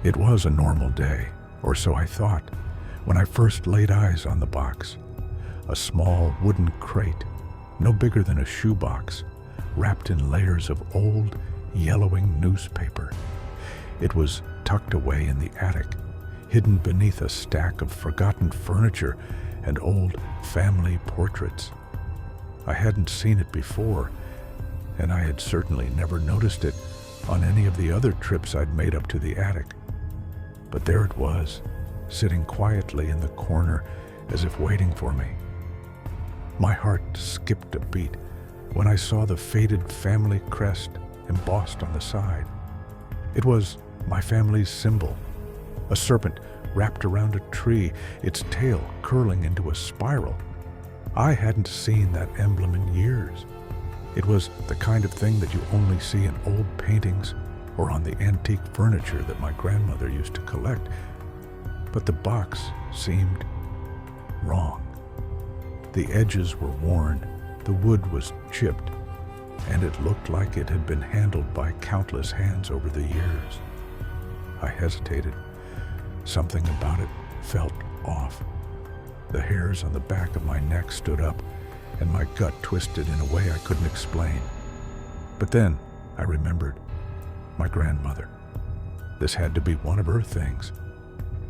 It was a normal day, or so I thought, when I first laid eyes on the box. A small wooden crate, no bigger than a shoebox, wrapped in layers of old, yellowing newspaper. It was tucked away in the attic, hidden beneath a stack of forgotten furniture and old family portraits. I hadn't seen it before, and I had certainly never noticed it on any of the other trips I'd made up to the attic. But there it was, sitting quietly in the corner as if waiting for me. My heart skipped a beat when I saw the faded family crest embossed on the side. It was my family's symbol, a serpent wrapped around a tree, its tail curling into a spiral. I hadn't seen that emblem in years. It was the kind of thing that you only see in old paintings or on the antique furniture that my grandmother used to collect. But the box seemed wrong. The edges were worn, the wood was chipped, and it looked like it had been handled by countless hands over the years. I hesitated. Something about it felt off. The hairs on the back of my neck stood up, and my gut twisted in a way I couldn't explain. But then I remembered my grandmother. This had to be one of her things.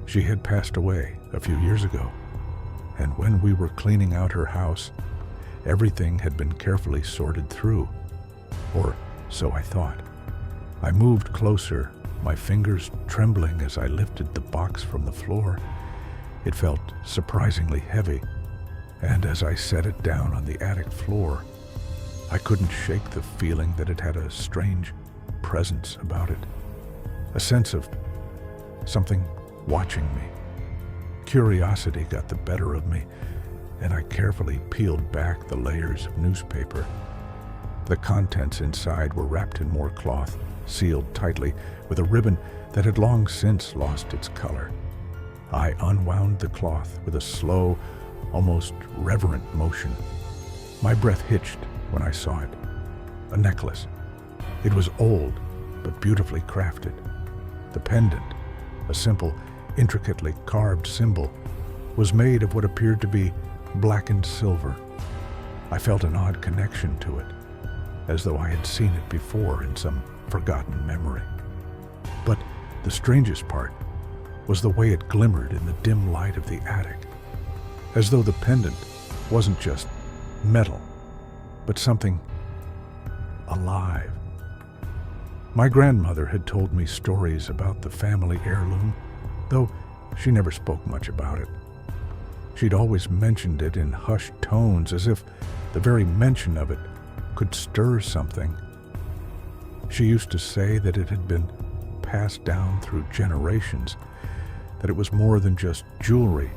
She had passed away a few years ago, and when we were cleaning out her house, everything had been carefully sorted through, or so I thought. I moved closer, my fingers trembling as I lifted the box from the floor. It felt surprisingly heavy, and as I set it down on the attic floor, I couldn't shake the feeling that it had a strange presence about it, a sense of something watching me. Curiosity got the better of me, and I carefully peeled back the layers of newspaper. The contents inside were wrapped in more cloth, sealed tightly with a ribbon that had long since lost its color. I unwound the cloth with a slow, almost reverent motion. My breath hitched when I saw it. A necklace. It was old, but beautifully crafted. The pendant, a simple, intricately carved symbol, was made of what appeared to be blackened silver. I felt an odd connection to it, as though I had seen it before in some forgotten memory. But the strangest part was the way it glimmered in the dim light of the attic, as though the pendant wasn't just metal, but something alive. My grandmother had told me stories about the family heirloom, though she never spoke much about it. She'd always mentioned it in hushed tones, as if the very mention of it could stir something. She used to say that it had been passed down through generations, that it was more than just jewelry.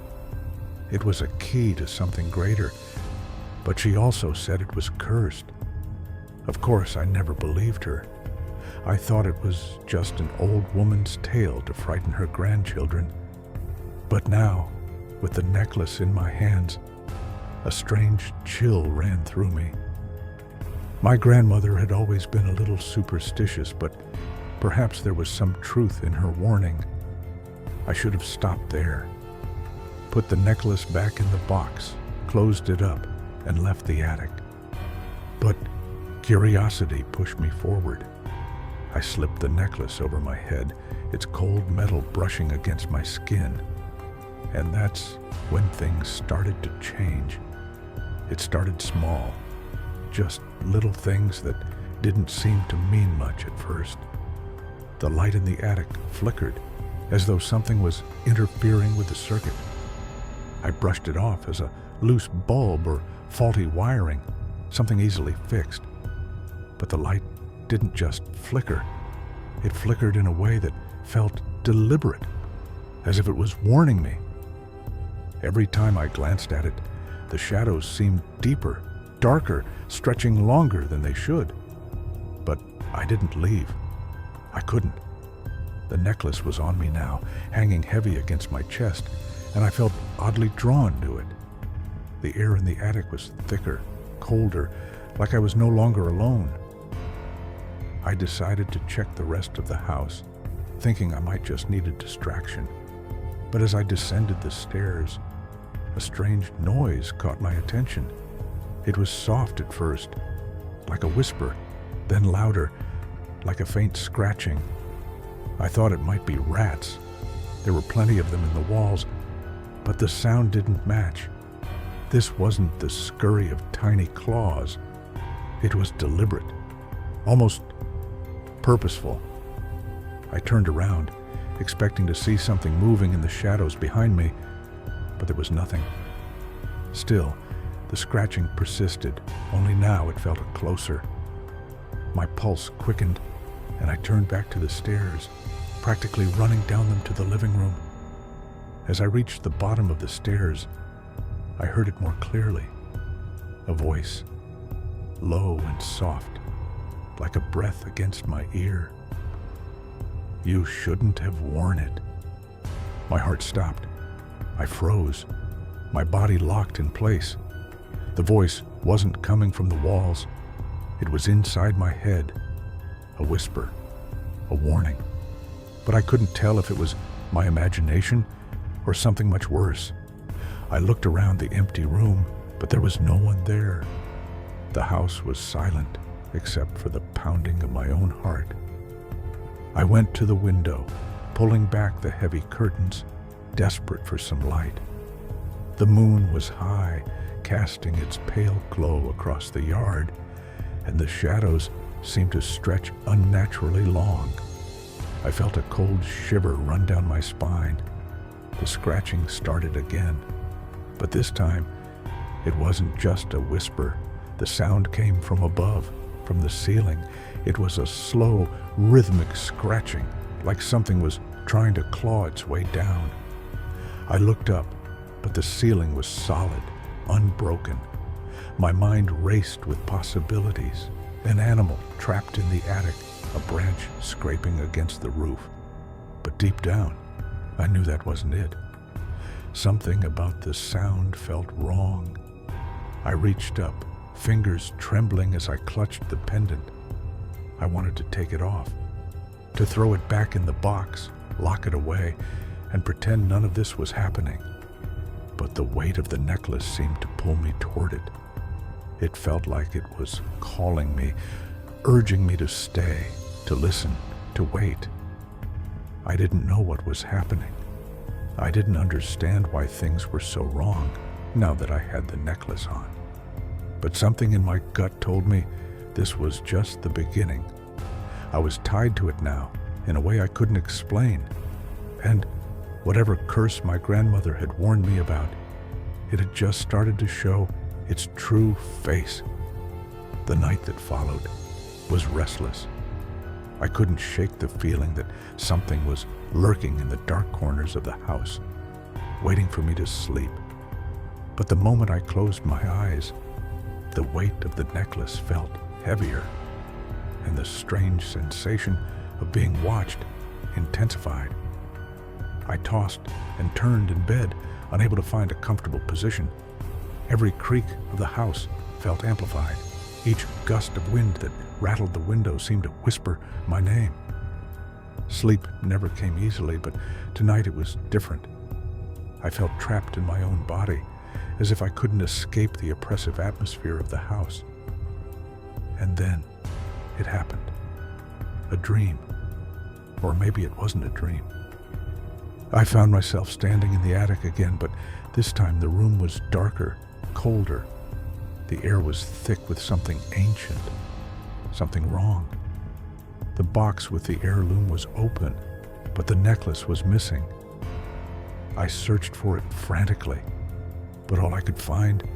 It was a key to something greater, but she also said it was cursed. Of course, I never believed her. I thought it was just an old woman's tale to frighten her grandchildren. But now, with the necklace in my hands, a strange chill ran through me. My grandmother had always been a little superstitious, but perhaps there was some truth in her warning. I should have stopped there, put the necklace back in the box, closed it up, and left the attic. But curiosity pushed me forward. I slipped the necklace over my head, its cold metal brushing against my skin. And that's when things started to change. It started small, just little things that didn't seem to mean much at first. The light in the attic flickered, as though something was interfering with the circuit. I brushed it off as a loose bulb or faulty wiring, something easily fixed. But the light didn't just flicker. It flickered in a way that felt deliberate, as if it was warning me. Every time I glanced at it, the shadows seemed deeper, darker, stretching longer than they should. But I didn't leave. I couldn't. The necklace was on me now, hanging heavy against my chest, and I felt oddly drawn to it. The air in the attic was thicker, colder, like I was no longer alone. I decided to check the rest of the house, thinking I might just need a distraction. But as I descended the stairs, a strange noise caught my attention. It was soft at first, like a whisper, then louder, like a faint scratching. I thought it might be rats. There were plenty of them in the walls, but the sound didn't match. This wasn't the scurry of tiny claws. It was deliberate, almost purposeful. I turned around, expecting to see something moving in the shadows behind me, but there was nothing. Still, the scratching persisted, only now it felt closer. My pulse quickened, and I turned back to the stairs, practically running down them to the living room. As I reached the bottom of the stairs, I heard it more clearly. A voice, low and soft, like a breath against my ear. "You shouldn't have worn it." My heart stopped. I froze. My body locked in place. The voice wasn't coming from the walls. It was inside my head. A whisper, a warning. But I couldn't tell if it was my imagination or something much worse. I looked around the empty room, but there was no one there. The house was silent, except for the pounding of my own heart. I went to the window, pulling back the heavy curtains, desperate for some light. The moon was high, casting its pale glow across the yard, and the shadows seemed to stretch unnaturally long. I felt a cold shiver run down my spine. The scratching started again, but this time it wasn't just a whisper. The sound came from above, from the ceiling. It was a slow, rhythmic scratching, like something was trying to claw its way down. I looked up, but the ceiling was solid, unbroken. My mind raced with possibilities. An animal trapped in the attic, a branch scraping against the roof. But deep down, I knew that wasn't it. Something about the sound felt wrong. I reached up, fingers trembling as I clutched the pendant. I wanted to take it off, to throw it back in the box, lock it away, and pretend none of this was happening. But the weight of the necklace seemed to pull me toward it. It felt like it was calling me, urging me to stay, to listen, to wait. I didn't know what was happening. I didn't understand why things were so wrong now that I had the necklace on. But something in my gut told me this was just the beginning. I was tied to it now, in a way I couldn't explain. And whatever curse my grandmother had warned me about, it had just started to show its true face. The night that followed was restless. I couldn't shake the feeling that something was lurking in the dark corners of the house, waiting for me to sleep. But the moment I closed my eyes, the weight of the necklace felt heavier, and the strange sensation of being watched intensified. I tossed and turned in bed, unable to find a comfortable position. Every creak of the house felt amplified. Each gust of wind that rattled the window seemed to whisper my name. Sleep never came easily, but tonight it was different. I felt trapped in my own body, as if I couldn't escape the oppressive atmosphere of the house. And then it happened. A dream. Or maybe it wasn't a dream. I found myself standing in the attic again, but this time the room was darker, colder. The air was thick with something ancient, something wrong. The box with the heirloom was open, but the necklace was missing. I searched for it frantically, but all I could find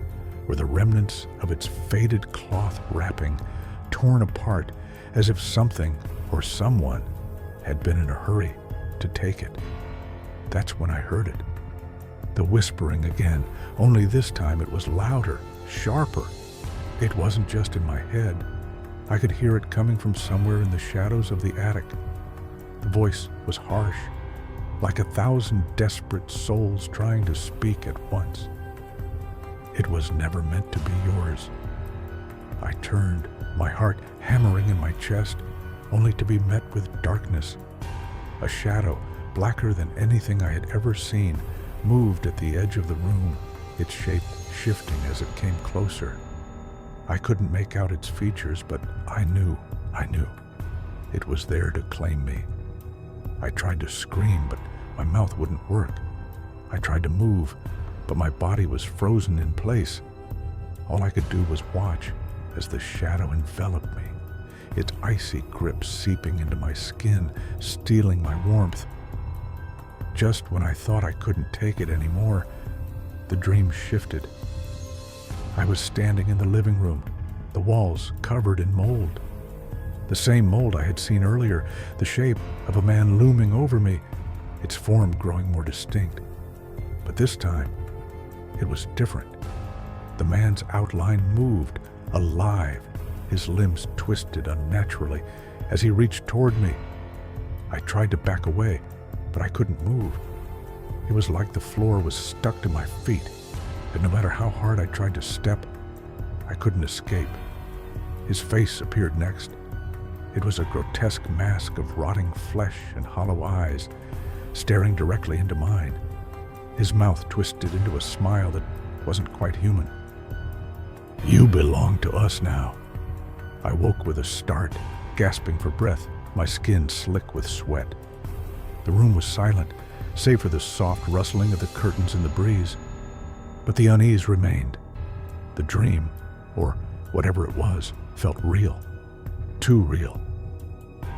were the remnants of its faded cloth wrapping, torn apart as if something or someone had been in a hurry to take it. That's when I heard it. The whispering again, only this time it was louder, sharper. It wasn't just in my head. I could hear it coming from somewhere in the shadows of the attic. The voice was harsh, like 1,000 desperate souls trying to speak at once. It was never meant to be yours. I turned, my heart hammering in my chest, only to be met with darkness. A shadow, blacker than anything I had ever seen, moved at the edge of the room, its shape shifting as it came closer. I couldn't make out its features, but I knew. It was there to claim me. I tried to scream, but my mouth wouldn't work. I tried to move, but my body was frozen in place. All I could do was watch as the shadow enveloped me, its icy grip seeping into my skin, stealing my warmth. Just when I thought I couldn't take it anymore, the dream shifted. I was standing in the living room, the walls covered in mold. The same mold I had seen earlier, the shape of a man looming over me, its form growing more distinct. But this time, it was different. The man's outline moved, alive, his limbs twisted unnaturally as he reached toward me. I tried to back away, but I couldn't move. It was like the floor was stuck to my feet, and no matter how hard I tried to step, I couldn't escape. His face appeared next. It was a grotesque mask of rotting flesh and hollow eyes, staring directly into mine. His mouth twisted into a smile that wasn't quite human. "You belong to us now." I woke with a start, gasping for breath, my skin slick with sweat. The room was silent, save for the soft rustling of the curtains in the breeze. But the unease remained. The dream, or whatever it was, felt real. Too real.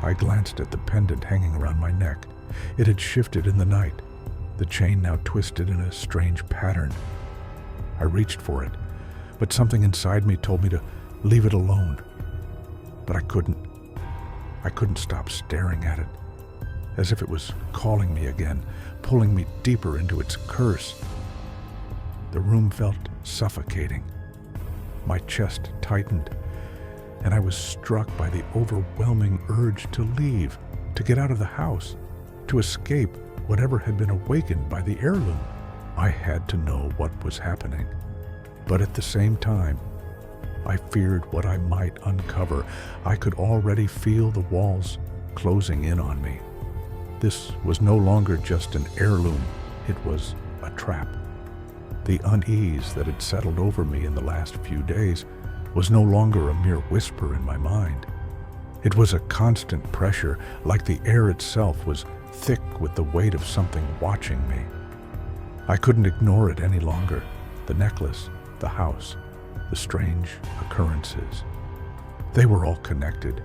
I glanced at the pendant hanging around my neck. It had shifted in the night, the chain now twisted in a strange pattern. I reached for it, but something inside me told me to leave it alone. But I couldn't. I couldn't stop staring at it, as if it was calling me again, pulling me deeper into its curse. The room felt suffocating. My chest tightened, and I was struck by the overwhelming urge to leave, to get out of the house, to escape whatever had been awakened by the heirloom. I had to know what was happening. But at the same time, I feared what I might uncover. I could already feel the walls closing in on me. This was no longer just an heirloom. It was a trap. The unease that had settled over me in the last few days was no longer a mere whisper in my mind. It was a constant pressure, like the air itself was thick with the weight of something watching me. I couldn't ignore it any longer. The necklace, the house, the strange occurrences. They were all connected.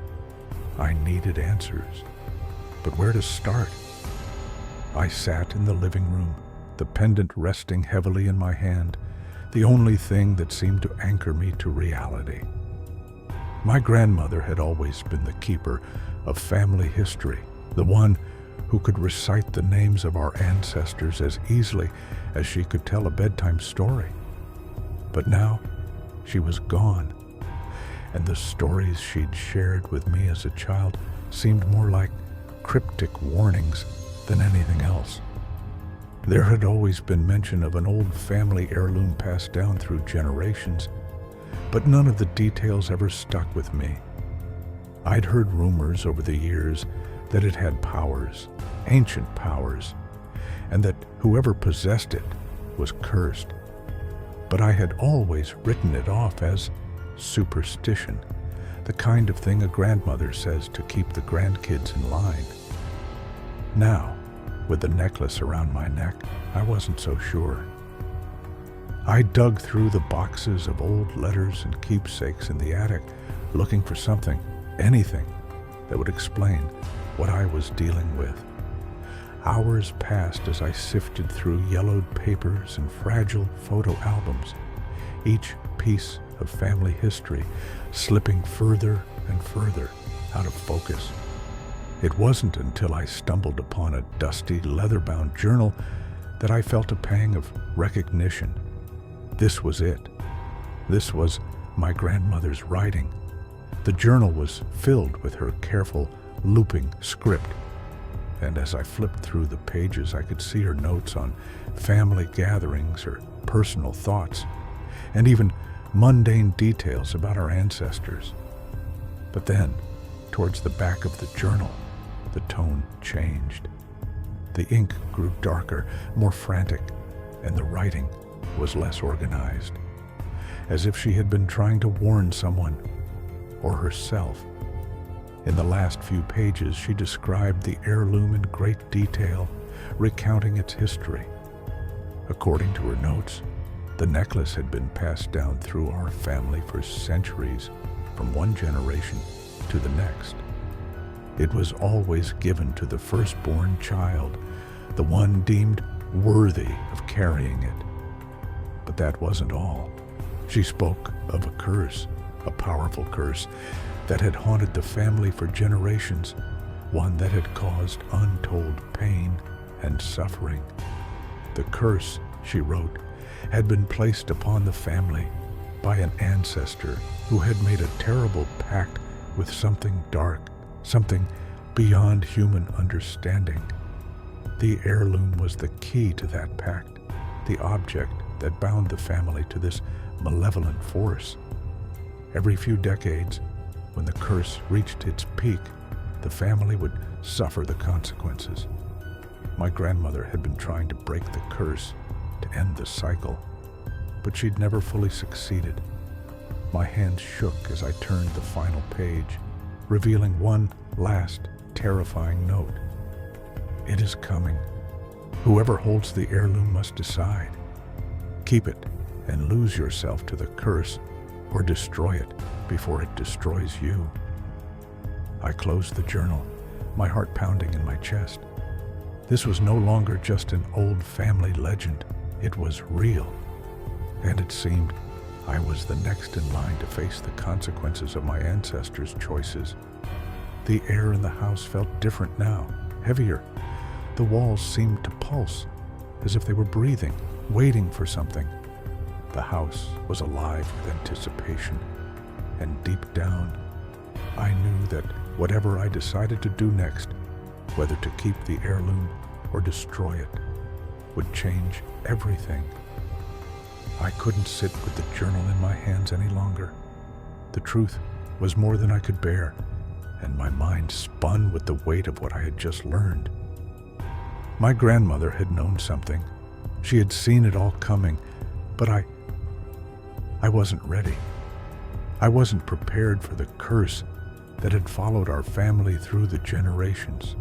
I needed answers. But where to start? I sat in the living room, the pendant resting heavily in my hand, the only thing that seemed to anchor me to reality. My grandmother had always been the keeper of family history, the one who could recite the names of our ancestors as easily as she could tell a bedtime story. But now, she was gone, and the stories she'd shared with me as a child seemed more like cryptic warnings than anything else. There had always been mention of an old family heirloom passed down through generations, but none of the details ever stuck with me. I'd heard rumors over the years that it had powers, ancient powers, and that whoever possessed it was cursed. But I had always written it off as superstition, the kind of thing a grandmother says to keep the grandkids in line. Now, with the necklace around my neck, I wasn't so sure. I dug through the boxes of old letters and keepsakes in the attic, looking for something, anything, that would explain what I was dealing with. Hours passed as I sifted through yellowed papers and fragile photo albums, each piece of family history slipping further and further out of focus. It wasn't until I stumbled upon a dusty, leather-bound journal that I felt a pang of recognition. This was it. This was my grandmother's writing. The journal was filled with her careful, looping script. And as I flipped through the pages, I could see her notes on family gatherings, her personal thoughts, and even mundane details about our ancestors. But then, towards the back of the journal, The tone changed. The ink grew darker, more frantic, and the writing was less organized, as if she had been trying to warn someone or herself. In the last few pages, she described the heirloom in great detail, recounting its history. According to her notes, the necklace had been passed down through our family for centuries, from one generation to the next. It was always given to the firstborn child, the one deemed worthy of carrying it. But that wasn't all. She spoke of a curse, a powerful curse that had haunted the family for generations, one that had caused untold pain and suffering. The curse, she wrote, had been placed upon the family by an ancestor who had made a terrible pact with something dark, something beyond human understanding. The heirloom was the key to that pact, the object that bound the family to this malevolent force. Every few decades, when the curse reached its peak, the family would suffer the consequences. My grandmother had been trying to break the curse, to end the cycle, but she'd never fully succeeded. My hands shook as I turned the final page, revealing one last terrifying note. It is coming. Whoever holds the heirloom must decide. Keep it and lose yourself to the curse, or destroy it before it destroys you. I closed the journal, my heart pounding in my chest. This was no longer just an old family legend. It was real. And it seemed I was the next in line to face the consequences of my ancestors' choices. The air in the house felt different now, heavier. The walls seemed to pulse, as if they were breathing, waiting for something. The house was alive with anticipation, and deep down, I knew that whatever I decided to do next, whether to keep the heirloom or destroy it, would change everything. I couldn't sit with the journal in my hands any longer. The truth was more than I could bear, and my mind spun with the weight of what I had just learned. My grandmother had known something. She had seen it all coming, but I wasn't ready. I wasn't prepared for the curse that had followed our family through the generations.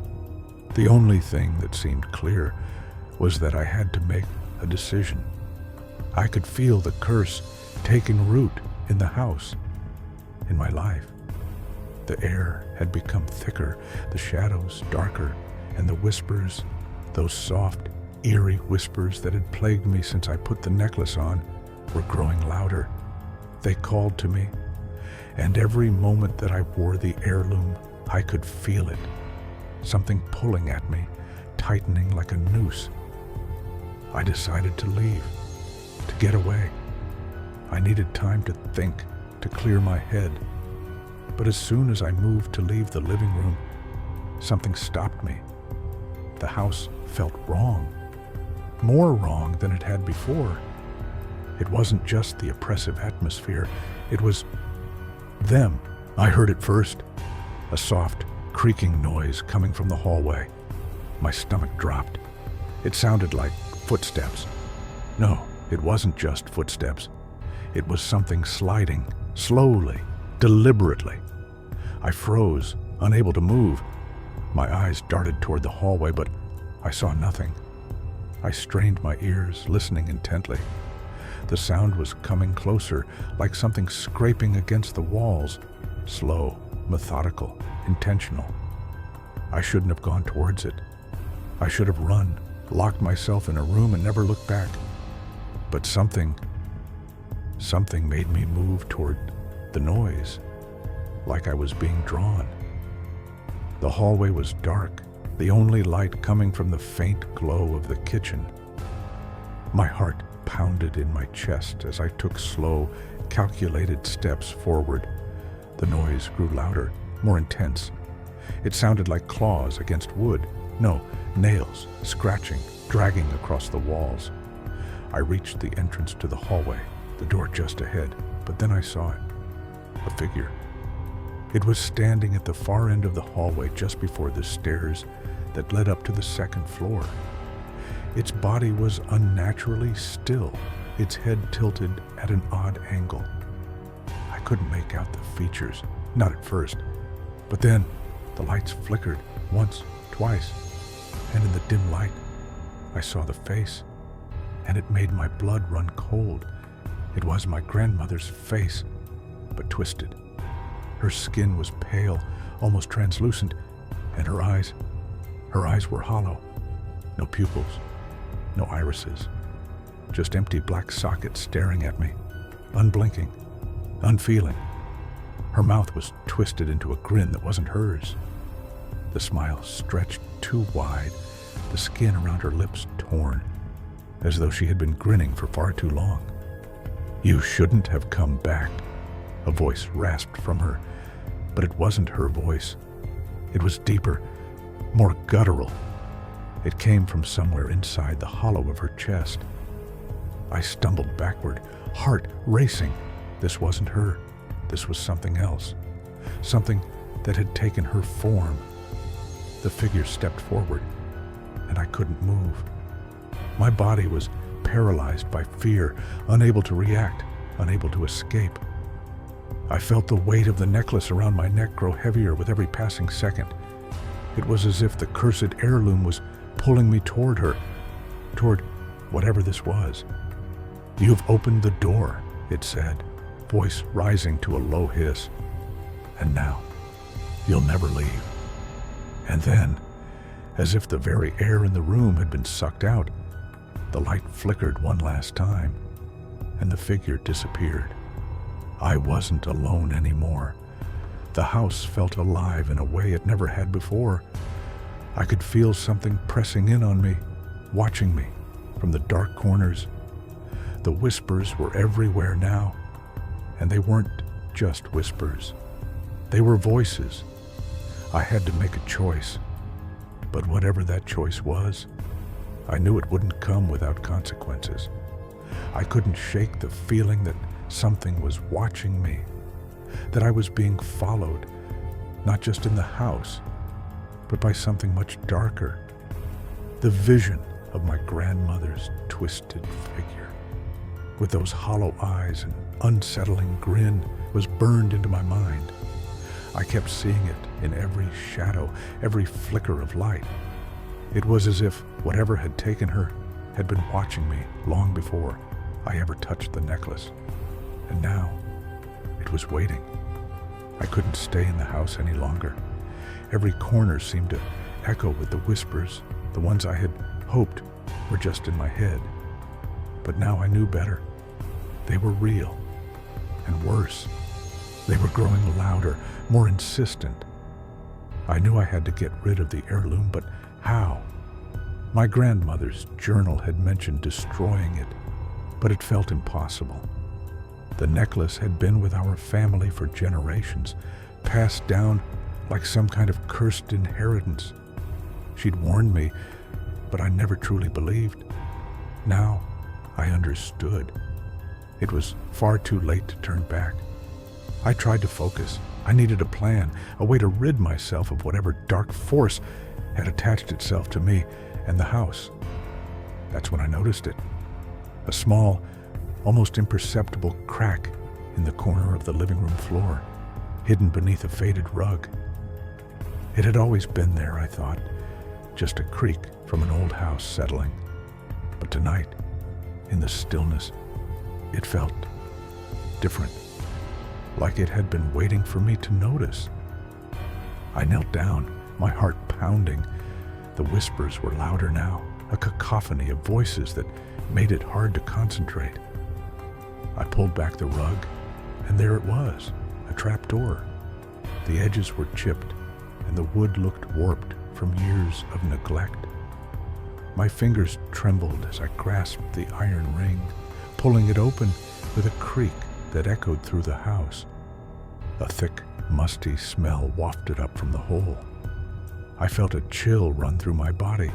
The only thing that seemed clear was that I had to make a decision. I could feel the curse taking root in the house, in my life. The air had become thicker, the shadows darker, and the whispers, those soft, eerie whispers that had plagued me since I put the necklace on, were growing louder. They called to me, and every moment that I wore the heirloom, I could feel it. Something pulling at me, tightening like a noose. I decided to leave, to get away. I needed time to think, to clear my head. But as soon as I moved to leave the living room, something stopped me. The house felt wrong, more wrong than it had before. It wasn't just the oppressive atmosphere, it was them. I heard it first, a soft, creaking noise coming from the hallway. My stomach dropped. It sounded like footsteps. No, it wasn't just footsteps. It was something sliding, slowly, deliberately. I froze, unable to move. My eyes darted toward the hallway, but I saw nothing. I strained my ears, listening intently. The sound was coming closer, like something scraping against the walls. Slow, methodical, intentional. I shouldn't have gone towards it. I should have run, locked myself in a room and never looked back. But something made me move toward the noise, like I was being drawn. The hallway was dark, the only light coming from the faint glow of the kitchen. My heart pounded in my chest as I took slow, calculated steps forward. The noise grew louder, more intense. It sounded like claws against wood. No, nails, scratching, dragging across the walls. I reached the entrance to the hallway, the door just ahead, but then I saw it. A figure. It was standing at the far end of the hallway just before the stairs that led up to the second floor. Its body was unnaturally still, its head tilted at an odd angle. I couldn't make out the features, not at first, but then the lights flickered once, twice, and in the dim light, I saw the face, and it made my blood run cold. It was my grandmother's face, but twisted. Her skin was pale, almost translucent, and her eyes were hollow. No pupils, no irises, just empty black sockets staring at me, unblinking, unfeeling. Her mouth was twisted into a grin that wasn't hers. The smile stretched too wide, the skin around her lips torn, as though she had been grinning for far too long. "You shouldn't have come back," a voice rasped from her, but it wasn't her voice. It was deeper, more guttural. It came from somewhere inside the hollow of her chest. I stumbled backward, heart racing. This wasn't her. This was something else, something that had taken her form. The figure stepped forward, and I couldn't move. My body was paralyzed by fear, unable to react, unable to escape. I felt the weight of the necklace around my neck grow heavier with every passing second. It was as if the cursed heirloom was pulling me toward her, toward whatever this was. "You've opened the door," it said, voice rising to a low hiss. "And now, you'll never leave." And then, as if the very air in the room had been sucked out, the light flickered one last time, and the figure disappeared. I wasn't alone anymore. The house felt alive in a way it never had before. I could feel something pressing in on me, watching me from the dark corners. The whispers were everywhere now, and they weren't just whispers. They were voices. I had to make a choice, but whatever that choice was, I knew it wouldn't come without consequences. I couldn't shake the feeling that something was watching me, that I was being followed, not just in the house, but by something much darker. The vision of my grandmother's twisted figure, with those hollow eyes and unsettling grin, was burned into my mind. I kept seeing it in every shadow, every flicker of light. It was as if whatever had taken her had been watching me long before I ever touched the necklace. And now it was waiting. I couldn't stay in the house any longer. Every corner seemed to echo with the whispers, the ones I had hoped were just in my head. But now I knew better. They were real, and worse, they were growing louder, more insistent. I knew I had to get rid of the heirloom, but how? My grandmother's journal had mentioned destroying it, but it felt impossible. The necklace had been with our family for generations, passed down like some kind of cursed inheritance. She'd warned me, but I never truly believed. Now I understood. It was far too late to turn back. I tried to focus. I needed a plan, a way to rid myself of whatever dark force had attached itself to me and the house. That's when I noticed it. A small, almost imperceptible crack in the corner of the living room floor, hidden beneath a faded rug. It had always been there, I thought, just a creak from an old house settling. But tonight, in the stillness, it felt different, like it had been waiting for me to notice. I knelt down, my heart pounding. The whispers were louder now, a cacophony of voices that made it hard to concentrate. I pulled back the rug, and there it was, a trap door. The edges were chipped, and the wood looked warped from years of neglect. My fingers trembled as I grasped the iron ring, pulling it open with a creak that echoed through the house. A thick, musty smell wafted up from the hole. I felt a chill run through my body.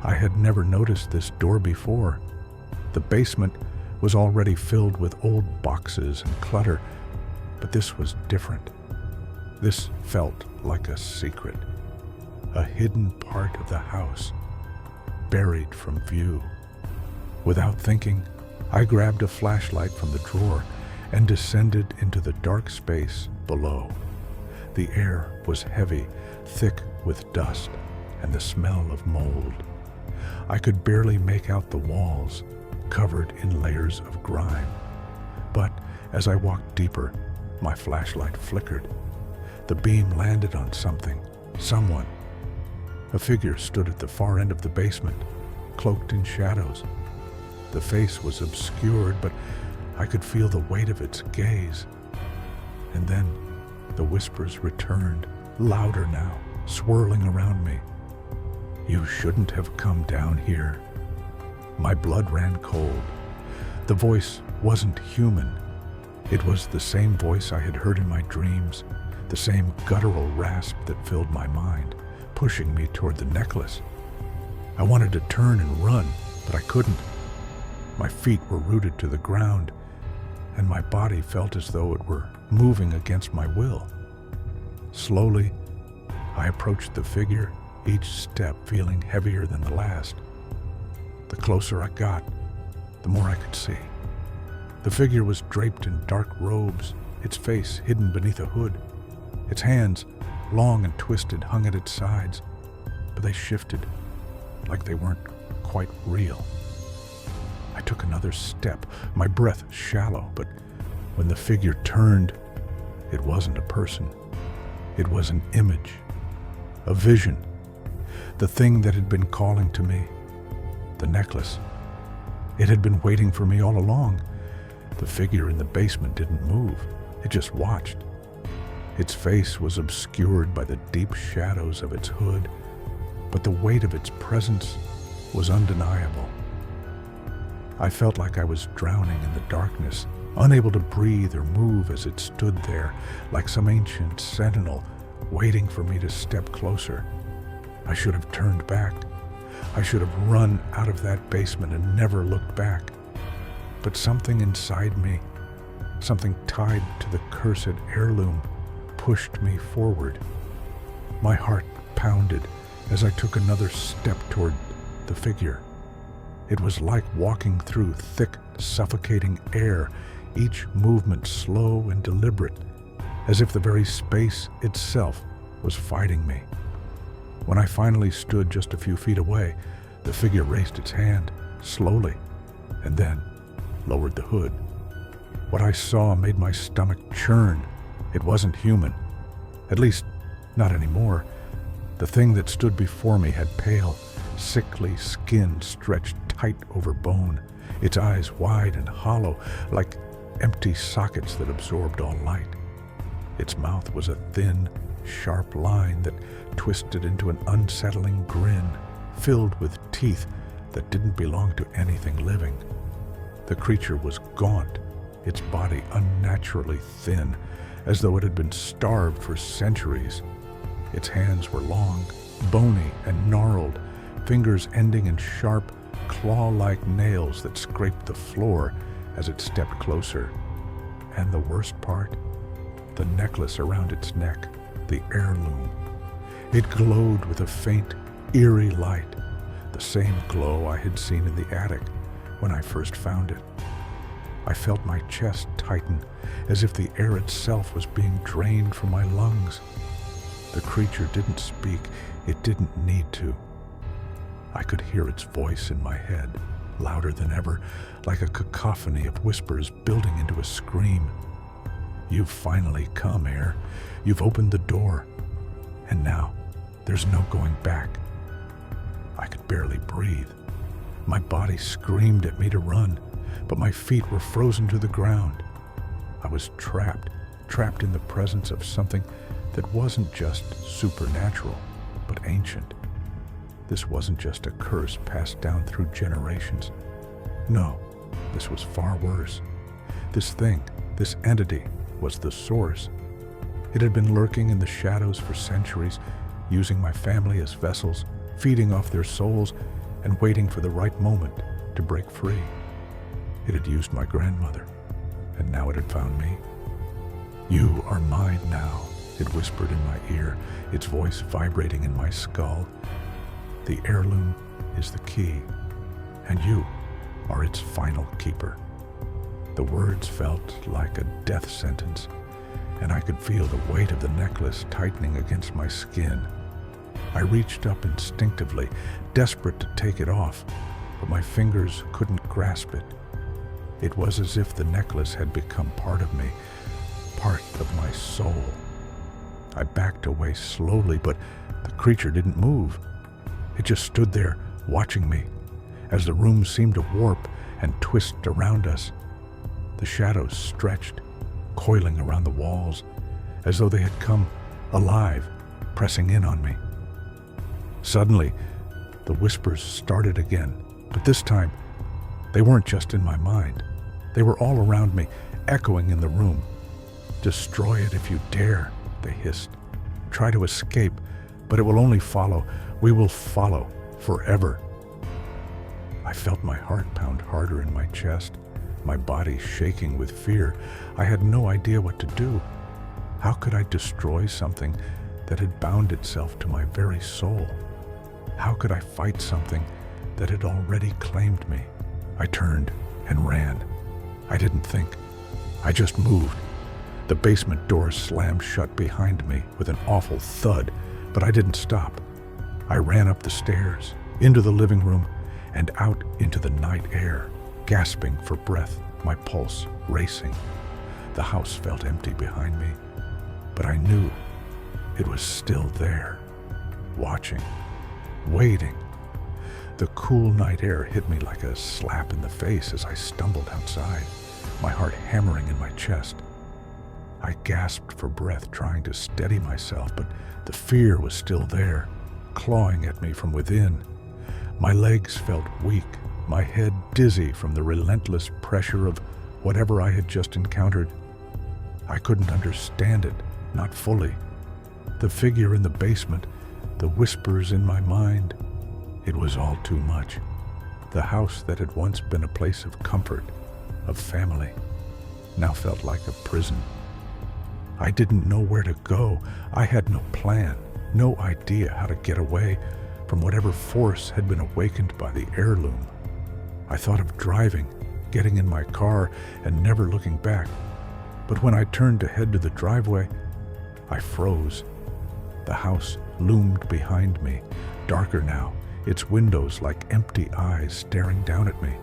I had never noticed this door before. The basement was already filled with old boxes and clutter, but this was different. This felt like a secret, a hidden part of the house, buried from view. Without thinking, I grabbed a flashlight from the drawer and descended into the dark space below. The air was heavy, thick with dust and the smell of mold. I could barely make out the walls, covered in layers of grime. But as I walked deeper, my flashlight flickered. The beam landed on something, someone. A figure stood at the far end of the basement, cloaked in shadows. The face was obscured, but I could feel the weight of its gaze. And then the whispers returned, louder now, swirling around me. "You shouldn't have come down here." My blood ran cold. The voice wasn't human. It was the same voice I had heard in my dreams, the same guttural rasp that filled my mind, pushing me toward the necklace. I wanted to turn and run, but I couldn't. My feet were rooted to the ground, and my body felt as though it were moving against my will. Slowly, I approached the figure, each step feeling heavier than the last. The closer I got, the more I could see. The figure was draped in dark robes, its face hidden beneath a hood. Its hands, long and twisted, hung at its sides, but they shifted, like they weren't quite real. I took another step, my breath shallow, but when the figure turned, it wasn't a person. It was an image, a vision, the thing that had been calling to me, the necklace. It had been waiting for me all along. The figure in the basement didn't move. It just watched. Its face was obscured by the deep shadows of its hood, but the weight of its presence was undeniable. I felt like I was drowning in the darkness, unable to breathe or move as it stood there, like some ancient sentinel waiting for me to step closer. I should have turned back. I should have run out of that basement and never looked back. But something inside me, something tied to the cursed heirloom, pushed me forward. My heart pounded as I took another step toward the figure. It was like walking through thick, suffocating air, each movement slow and deliberate, as if the very space itself was fighting me. When I finally stood just a few feet away, the figure raised its hand, slowly, and then lowered the hood. What I saw made my stomach churn. It wasn't human. At least, not anymore. The thing that stood before me had pale, sickly skin stretched tight over bone, its eyes wide and hollow, like empty sockets that absorbed all light. Its mouth was a thin, sharp line that twisted into an unsettling grin, filled with teeth that didn't belong to anything living. The creature was gaunt, its body unnaturally thin, as though it had been starved for centuries. Its hands were long, bony and gnarled, fingers ending in sharp, claw-like nails that scraped the floor as it stepped closer. And the worst part? The necklace around its neck, the heirloom. It glowed with a faint, eerie light, the same glow I had seen in the attic when I first found it. I felt my chest tighten, as if the air itself was being drained from my lungs. The creature didn't speak. It didn't need to. I could hear its voice in my head, louder than ever, like a cacophony of whispers building into a scream. "You've finally come, Air. You've opened the door. And now, there's no going back." I could barely breathe. My body screamed at me to run, but my feet were frozen to the ground. I was trapped in the presence of something that wasn't just supernatural, but ancient. This wasn't just a curse passed down through generations. No, this was far worse. This thing, this entity, was the source. It had been lurking in the shadows for centuries, using my family as vessels, feeding off their souls, and waiting for the right moment to break free. It had used my grandmother, and now it had found me. "You are mine now," it whispered in my ear, its voice vibrating in my skull. The heirloom is the key, and you are its final keeper. The words felt like a death sentence, and I could feel the weight of the necklace tightening against my skin. I reached up instinctively, desperate to take it off, but my fingers couldn't grasp it. It was as if the necklace had become part of me, part of my soul. I backed away slowly, but the creature didn't move. It just stood there, watching me, as the room seemed to warp and twist around us. The shadows stretched, coiling around the walls, as though they had come alive, pressing in on me. Suddenly, the whispers started again, but this time, they weren't just in my mind. They were all around me, echoing in the room. "Destroy it if you dare," they hissed. "Try to escape, but it will only follow. We will follow forever." I felt my heart pound harder in my chest, my body shaking with fear. I had no idea what to do. How could I destroy something that had bound itself to my very soul? How could I fight something that had already claimed me? I turned and ran. I didn't think. I just moved. The basement door slammed shut behind me with an awful thud, but I didn't stop. I ran up the stairs, into the living room, and out into the night air, gasping for breath, my pulse racing. The house felt empty behind me, but I knew it was still there, watching, waiting. The cool night air hit me like a slap in the face as I stumbled outside, my heart hammering in my chest. I gasped for breath, trying to steady myself, but the fear was still there, clawing at me from within. My legs felt weak, my head dizzy from the relentless pressure of whatever I had just encountered. I couldn't understand it, not fully. The figure in the basement, the whispers in my mind, it was all too much. The house that had once been a place of comfort, of family, now felt like a prison. I didn't know where to go. I had no plan, no idea how to get away from whatever force had been awakened by the heirloom. I thought of driving, getting in my car, and never looking back. But when I turned to head to the driveway, I froze. The house loomed behind me, darker now, its windows like empty eyes staring down at me.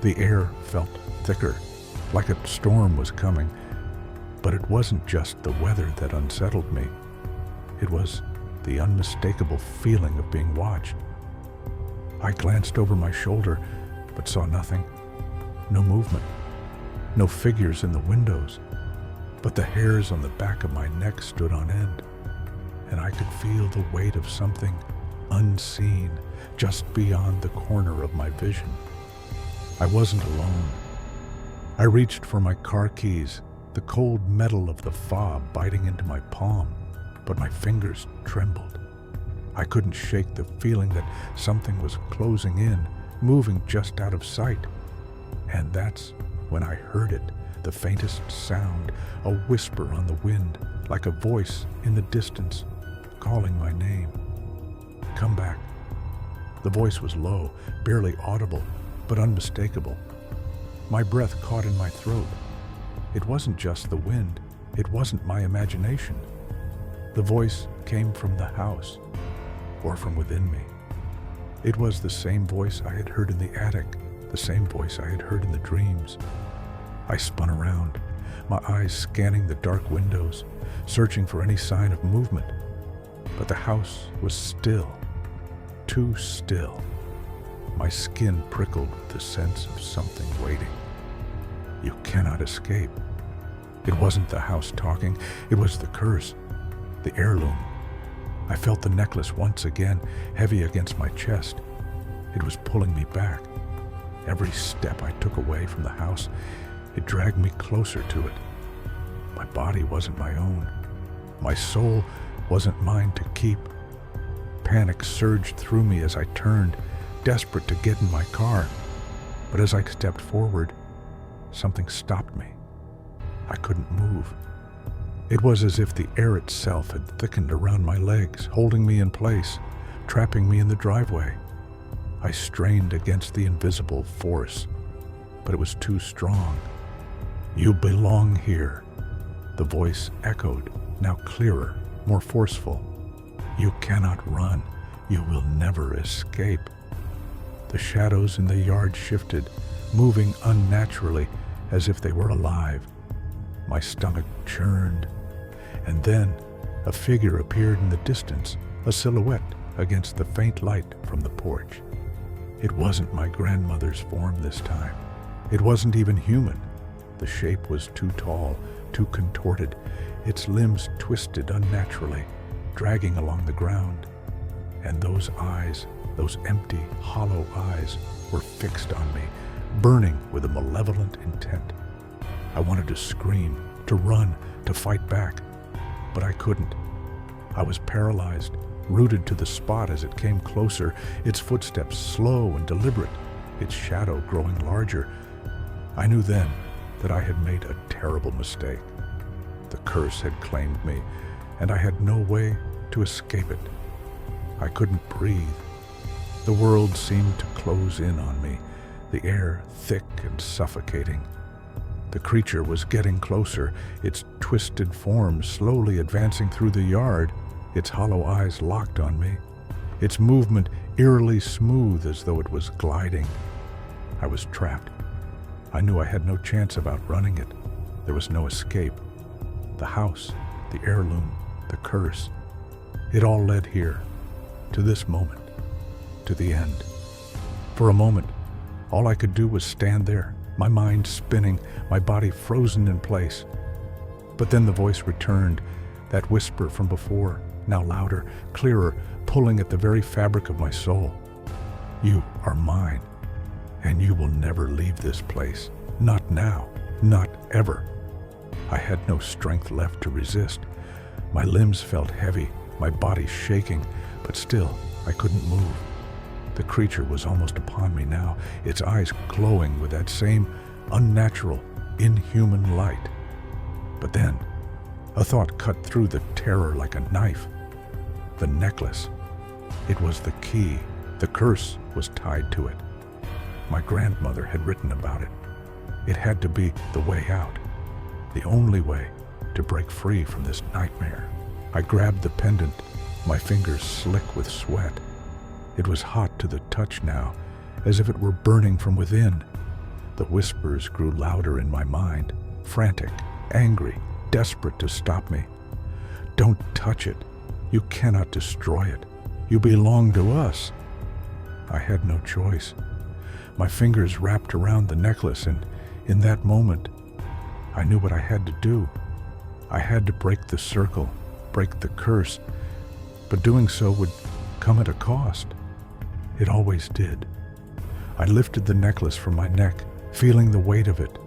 The air felt thicker, like a storm was coming. But it wasn't just the weather that unsettled me. It was the unmistakable feeling of being watched. I glanced over my shoulder, but saw nothing. No movement. No figures in the windows. But the hairs on the back of my neck stood on end, and I could feel the weight of something unseen just beyond the corner of my vision. I wasn't alone. I reached for my car keys, the cold metal of the fob biting into my palm, but my fingers trembled. I couldn't shake the feeling that something was closing in, moving just out of sight. And that's when I heard it, the faintest sound, a whisper on the wind, like a voice in the distance, calling my name. "Come back." The voice was low, barely audible, but unmistakable. My breath caught in my throat. It wasn't just the wind. It wasn't my imagination. The voice came from the house, or from within me. It was the same voice I had heard in the attic, the same voice I had heard in the dreams. I spun around, my eyes scanning the dark windows, searching for any sign of movement. But the house was still, too still. My skin prickled with the sense of something waiting. You cannot escape. It wasn't the house talking, it was the curse, the heirloom. I felt the necklace once again, heavy against my chest. It was pulling me back. Every step I took away from the house, it dragged me closer to it. My body wasn't my own. My soul wasn't mine to keep. Panic surged through me as I turned, desperate to get in my car. But as I stepped forward, something stopped me. I couldn't move. It was as if the air itself had thickened around my legs, holding me in place, trapping me in the driveway. I strained against the invisible force, but it was too strong. "You belong here," the voice echoed, now clearer, more forceful. "You cannot run. You will never escape." The shadows in the yard shifted, moving unnaturally as if they were alive. My stomach churned, and then a figure appeared in the distance, a silhouette against the faint light from the porch. It wasn't my grandmother's form this time. It wasn't even human. The shape was too tall, too contorted, its limbs twisted unnaturally, dragging along the ground. And those eyes, those empty, hollow eyes, were fixed on me, burning with a malevolent intent. I wanted to scream, to run, to fight back, but I couldn't. I was paralyzed, rooted to the spot as it came closer, its footsteps slow and deliberate, its shadow growing larger. I knew then that I had made a terrible mistake. The curse had claimed me, and I had no way to escape it. I couldn't breathe. The world seemed to close in on me, the air thick and suffocating. The creature was getting closer, its twisted form slowly advancing through the yard, its hollow eyes locked on me, its movement eerily smooth as though it was gliding. I was trapped. I knew I had no chance of outrunning it. There was no escape. The house, the heirloom, the curse, it all led here, to this moment, to the end. For a moment, all I could do was stand there, my mind spinning, my body frozen in place. But then the voice returned, that whisper from before, now louder, clearer, pulling at the very fabric of my soul. "You are mine, and you will never leave this place. Not now, not ever." I had no strength left to resist. My limbs felt heavy, my body shaking, but still I couldn't move. The creature was almost upon me now, its eyes glowing with that same unnatural, inhuman light. But then, a thought cut through the terror like a knife. The necklace. It was the key. The curse was tied to it. My grandmother had written about it. It had to be the way out, the only way to break free from this nightmare. I grabbed the pendant, my fingers slick with sweat. It was hot to the touch now, as if it were burning from within. The whispers grew louder in my mind, frantic, angry, desperate to stop me. "Don't touch it. You cannot destroy it. You belong to us." I had no choice. My fingers wrapped around the necklace, and in that moment, I knew what I had to do. I had to break the circle, break the curse, but doing so would come at a cost. It always did. I lifted the necklace from my neck, feeling the weight of it,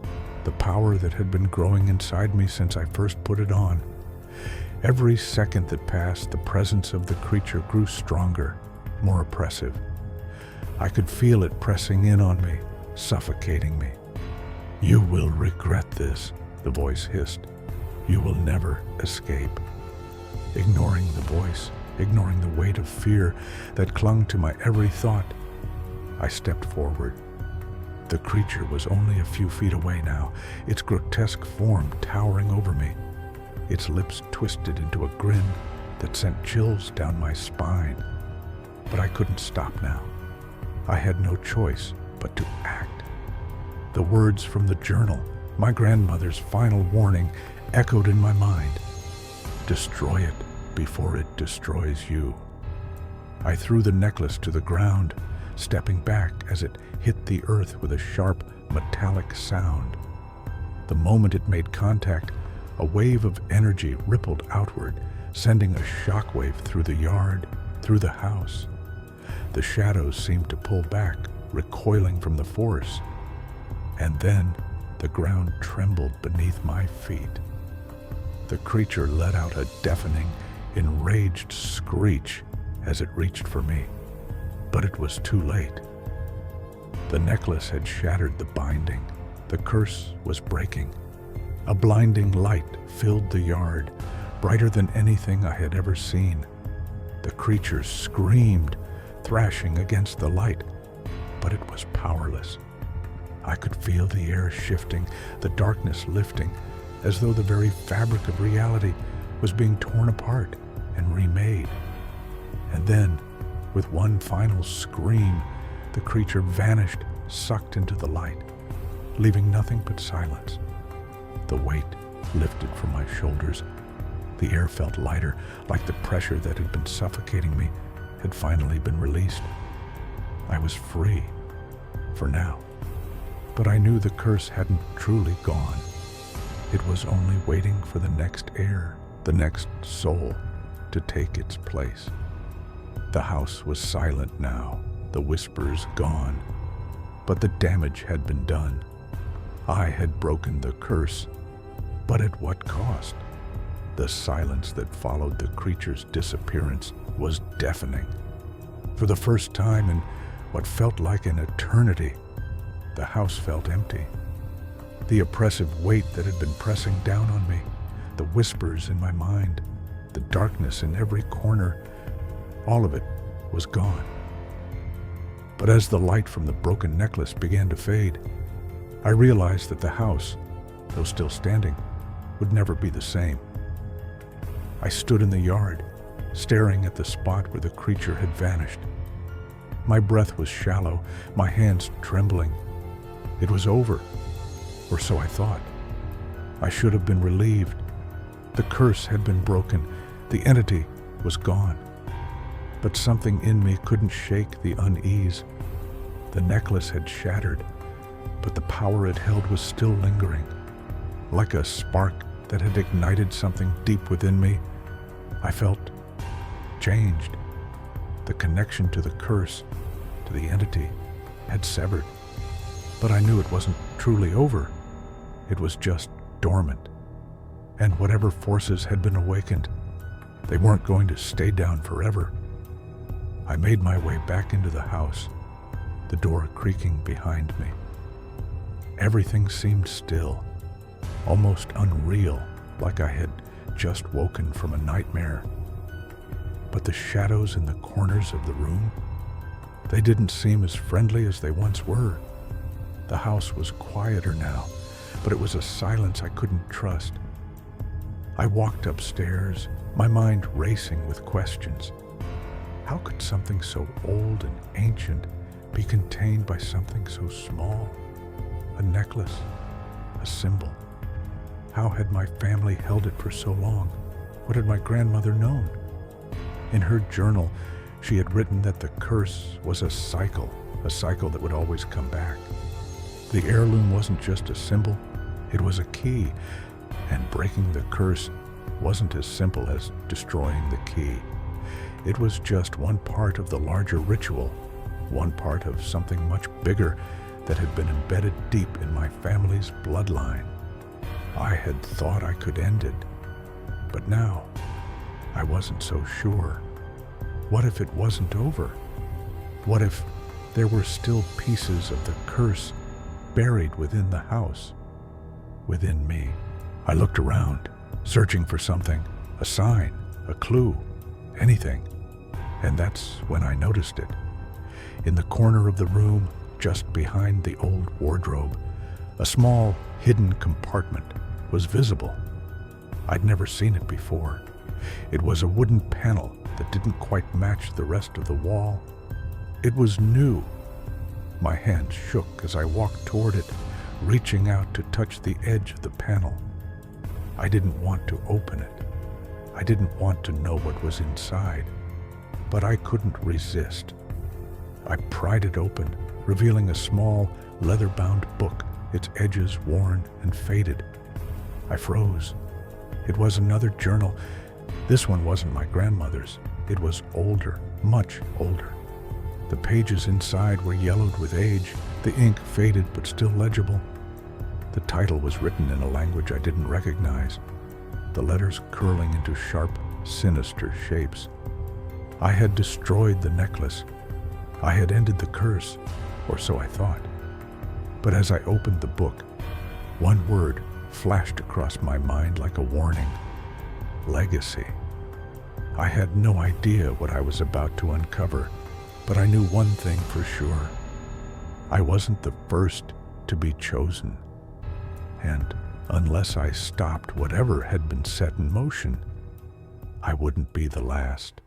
the power that had been growing inside me since I first put it on. Every second that passed, the presence of the creature grew stronger, more oppressive. I could feel it pressing in on me, suffocating me. "You will regret this," the voice hissed. "You will never escape." Ignoring the voice, ignoring the weight of fear that clung to my every thought, I stepped forward. The creature was only a few feet away now, its grotesque form towering over me. Its lips twisted into a grin that sent chills down my spine. But I couldn't stop now. I had no choice but to act. The words from the journal, my grandmother's final warning, echoed in my mind. Destroy it before it destroys you. I threw the necklace to the ground, stepping back as it hit the earth with a sharp, metallic sound. The moment it made contact, a wave of energy rippled outward, sending a shockwave through the yard, through the house. The shadows seemed to pull back, recoiling from the force. And then the ground trembled beneath my feet. The creature let out a deafening, enraged screech as it reached for me. But it was too late. The necklace had shattered the binding. The curse was breaking. A blinding light filled the yard, brighter than anything I had ever seen. The creatures screamed, thrashing against the light, but it was powerless. I could feel the air shifting, the darkness lifting, as though the very fabric of reality was being torn apart and remade. And then, with one final scream, the creature vanished, sucked into the light, leaving nothing but silence. The weight lifted from my shoulders. The air felt lighter, like the pressure that had been suffocating me had finally been released. I was free, for now. But I knew the curse hadn't truly gone. It was only waiting for the next air, the next soul, to take its place. The house was silent now, the whispers gone. But the damage had been done. I had broken the curse, but at what cost? The silence that followed the creature's disappearance was deafening. For the first time in what felt like an eternity, the house felt empty. The oppressive weight that had been pressing down on me, the whispers in my mind, the darkness in every corner, all of it was gone. But as the light from the broken necklace began to fade, I realized that the house, though still standing, would never be the same. I stood in the yard, staring at the spot where the creature had vanished. My breath was shallow, my hands trembling. It was over, or so I thought. I should have been relieved. The curse had been broken, the entity was gone. But something in me couldn't shake the unease. The necklace had shattered, but the power it held was still lingering. Like a spark that had ignited something deep within me, I felt changed. The connection to the curse, to the entity, had severed. But I knew it wasn't truly over. It was just dormant. And whatever forces had been awakened, they weren't going to stay down forever. I made my way back into the house, the door creaking behind me. Everything seemed still, almost unreal, like I had just woken from a nightmare. But the shadows in the corners of the room, they didn't seem as friendly as they once were. The house was quieter now, but it was a silence I couldn't trust. I walked upstairs, my mind racing with questions. How could something so old and ancient be contained by something so small? A necklace, a symbol. How had my family held it for so long? What had my grandmother known? In her journal, she had written that the curse was a cycle that would always come back. The heirloom wasn't just a symbol, it was a key, and breaking the curse wasn't as simple as destroying the key. It was just one part of the larger ritual, one part of something much bigger that had been embedded deep in my family's bloodline. I had thought I could end it, but now I wasn't so sure. What if it wasn't over? What if there were still pieces of the curse buried within the house, within me? I looked around, searching for something, a sign, a clue, anything. And that's when I noticed it. In the corner of the room, just behind the old wardrobe, a small, hidden compartment was visible. I'd never seen it before. It was a wooden panel that didn't quite match the rest of the wall. It was new. My hand shook as I walked toward it, reaching out to touch the edge of the panel. I didn't want to open it. I didn't want to know what was inside, but I couldn't resist. I pried it open, revealing a small, leather-bound book, its edges worn and faded. I froze. It was another journal. This one wasn't my grandmother's. It was older, much older. The pages inside were yellowed with age, the ink faded but still legible. The title was written in a language I didn't recognize, the letters curling into sharp, sinister shapes. I had destroyed the necklace. I had ended the curse, or so I thought. But as I opened the book, one word flashed across my mind like a warning. Legacy. I had no idea what I was about to uncover, but I knew one thing for sure. I wasn't the first to be chosen. And unless I stopped whatever had been set in motion, I wouldn't be the last.